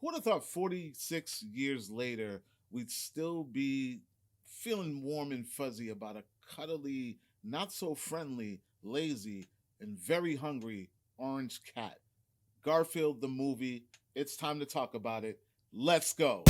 Who would have thought 46 years later we'd still be feeling warm and fuzzy about a cuddly, not so friendly, lazy, and very hungry orange cat? Garfield the movie. It's time to talk about it. Let's go.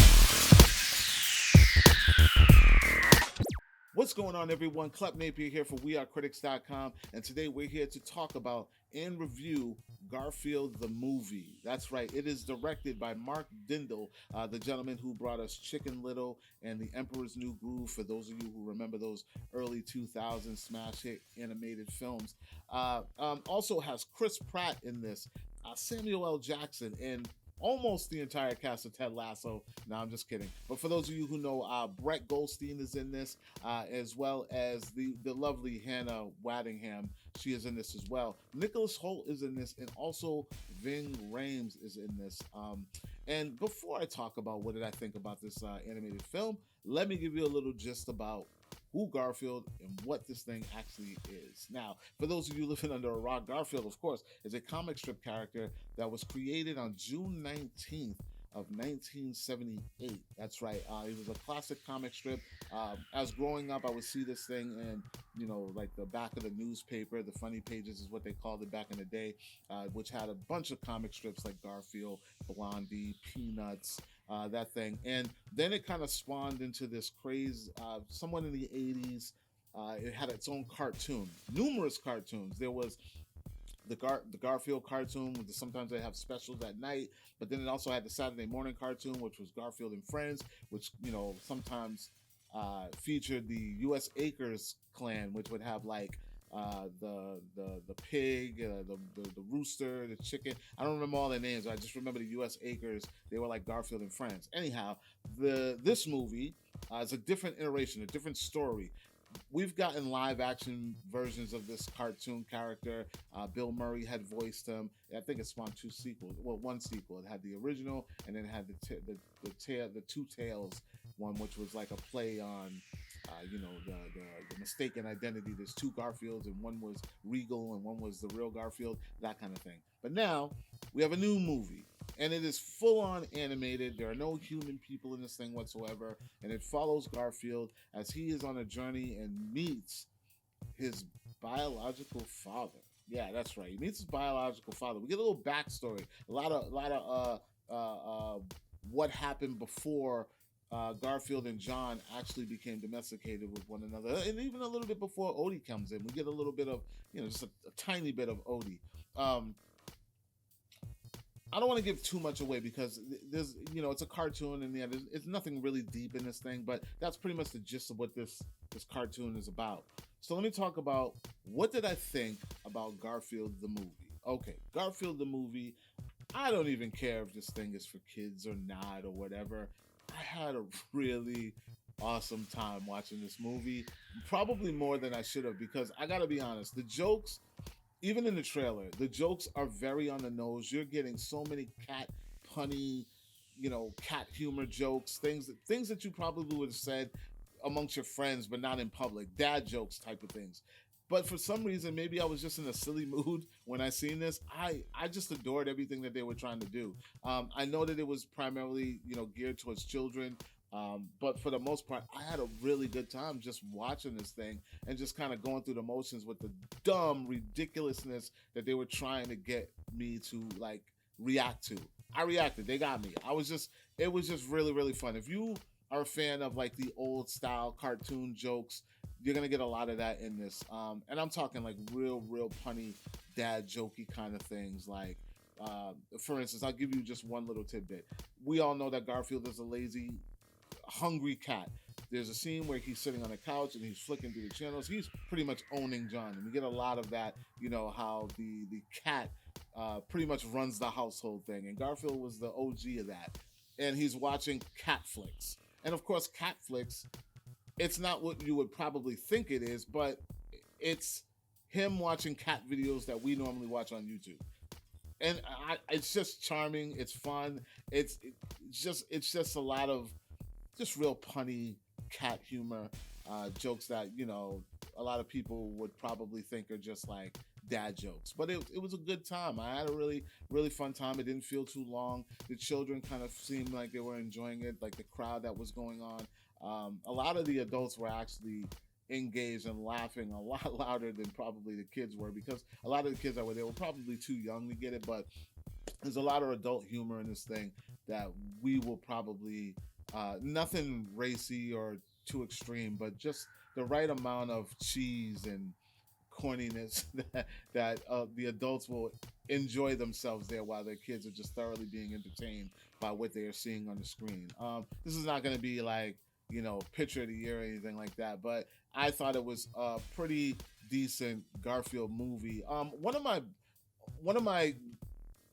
What's going on, everyone? Klep Napier here for wearecritix.com, and today we're here to talk about and review Garfield the movie. That's right, it is directed by Mark Dindal, the gentleman who brought us Chicken Little and The Emperor's New Groove, for those of you who remember those early 2000s smash hit animated films. Also has Chris Pratt in this, Samuel L. Jackson, and almost the entire cast of Ted Lasso. No, I'm just kidding. But for those of you who know, Brett Goldstein is in this, as well as the lovely Hannah Waddingham. She is in this as well. Nicholas Hoult is in this, and also Ving Rhames is in this. And before I talk about what did I think about this animated film, let me give you a little gist about who Garfield and what this thing actually is. Now, for those of you living under a rock, Garfield, of course, is a comic strip character that was created on June 19th of 1978. That's right. It was a classic comic strip. As growing up, I would see this thing in, like the back of the newspaper. The funny pages is what they called it back in the day, which had a bunch of comic strips like Garfield, Blondie, Peanuts, that thing. And then it kind of spawned into this craze. Someone in the 80s, it had its own cartoon, numerous cartoons. There was the Garfield cartoon. Sometimes they have specials at night, but then it also had the Saturday morning cartoon, which was Garfield and Friends, which sometimes featured the U.S. Acres clan, which would have like the pig, the rooster, the chicken. I don't remember all their names. I just remember the U.S. Acres. They were like Garfield and Friends. Anyhow, this movie is a different iteration, a different story. We've gotten live action versions of this cartoon character. Bill Murray had voiced him. I think it spawned two sequels. Well, one sequel. It had the original, and then it had the Two Tails one, which was like a play on, the mistaken identity. There's two Garfields, and one was Regal, and one was the real Garfield. That kind of thing. But now we have a new movie. And it is full on animated. There are no human people in this thing whatsoever. And it follows Garfield as he is on a journey and meets his biological father. Yeah, that's right. He meets his biological father. We get a little backstory, a lot of what happened before Garfield and John actually became domesticated with one another, and even a little bit before Odie comes in. We get a little bit of, just a tiny bit of Odie. I don't want to give too much away because there's, it's a cartoon and it's nothing really deep in this thing, but that's pretty much the gist of what this cartoon is about. So let me talk about what did I think about Garfield the movie. Okay, Garfield the movie, I don't even care if this thing is for kids or not or whatever. I had a really awesome time watching this movie, probably more than I should have, because I gotta be honest, the jokes, even in the trailer, the jokes are very on the nose. You're getting so many cat punny, cat humor jokes, things that you probably would have said amongst your friends, but not in public, dad jokes type of things. But for some reason, maybe I was just in a silly mood when I seen this. I just adored everything that they were trying to do. I know that it was primarily, geared towards children. But for the most part, I had a really good time just watching this thing and just kind of going through the motions with the dumb ridiculousness that they were trying to get me to like react to. I reacted. They got me. It was just really, really fun. If you are a fan of like the old style cartoon jokes, you're going to get a lot of that in this. And I'm talking like real punny dad jokey kind of things. Like, for instance, I'll give you just one little tidbit. We all know that Garfield is a lazy, hungry cat. There's a scene where he's sitting on a couch and he's flicking through the channels. He's pretty much owning John, and we get a lot of that. How the cat pretty much runs the household thing, and Garfield was the OG of that. And he's watching cat flicks, and of course, cat flicks. It's not what you would probably think it is, but it's him watching cat videos that we normally watch on YouTube. And it's just charming. It's fun. It's just a lot of just real punny cat humor, jokes that a lot of people would probably think are just like dad jokes. But it was a good time. I had a really fun time. It didn't feel too long. The children kind of seemed like they were enjoying it, like the crowd that was going on. A lot of the adults were actually engaged and laughing a lot louder than probably the kids were, because a lot of the kids that were there were probably too young to get it. But there's a lot of adult humor in this thing that we will probably nothing racy or too extreme, but just the right amount of cheese and corniness that the adults will enjoy themselves there, while their kids are just thoroughly being entertained by what they are seeing on the screen. This is not going to be like, picture of the year or anything like that, but I thought it was a pretty decent Garfield movie. One of my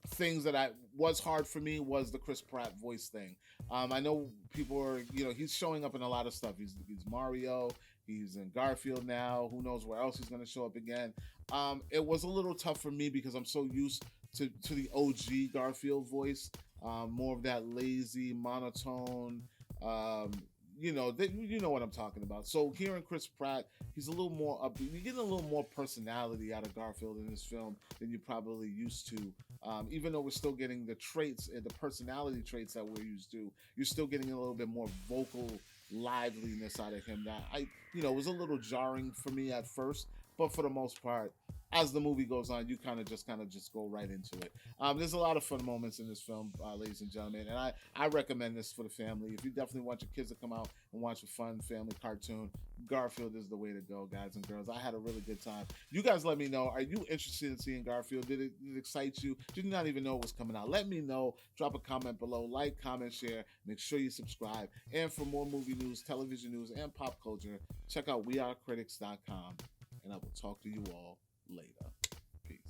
things that I was hard for me was the Chris Pratt voice thing. I know people are, he's showing up in a lot of stuff. He's Mario. He's in Garfield now. Who knows where else he's going to show up again? It was a little tough for me because I'm so used to the OG Garfield voice, more of that lazy monotone. You know what I'm talking about. So hearing Chris Pratt, he's a little more upbeat. You're getting a little more personality out of Garfield in this film than you're probably used to. Even though we're still getting the traits and the personality traits that we're used to, you're still getting a little bit more vocal liveliness out of him that was a little jarring for me at first, but for the most part, as the movie goes on, you kind of just go right into it. There's a lot of fun moments in this film, ladies and gentlemen, and I recommend this for the family. If you definitely want your kids to come out and watch a fun family cartoon, Garfield is the way to go, guys and girls. I had a really good time. You guys let me know, are you interested in seeing Garfield? Did it excite you? Did you not even know it was coming out? Let me know. Drop a comment below. Like, comment, share. Make sure you subscribe. And for more movie news, television news, and pop culture, check out wearecritix.com. And I will talk to you all later. Peace.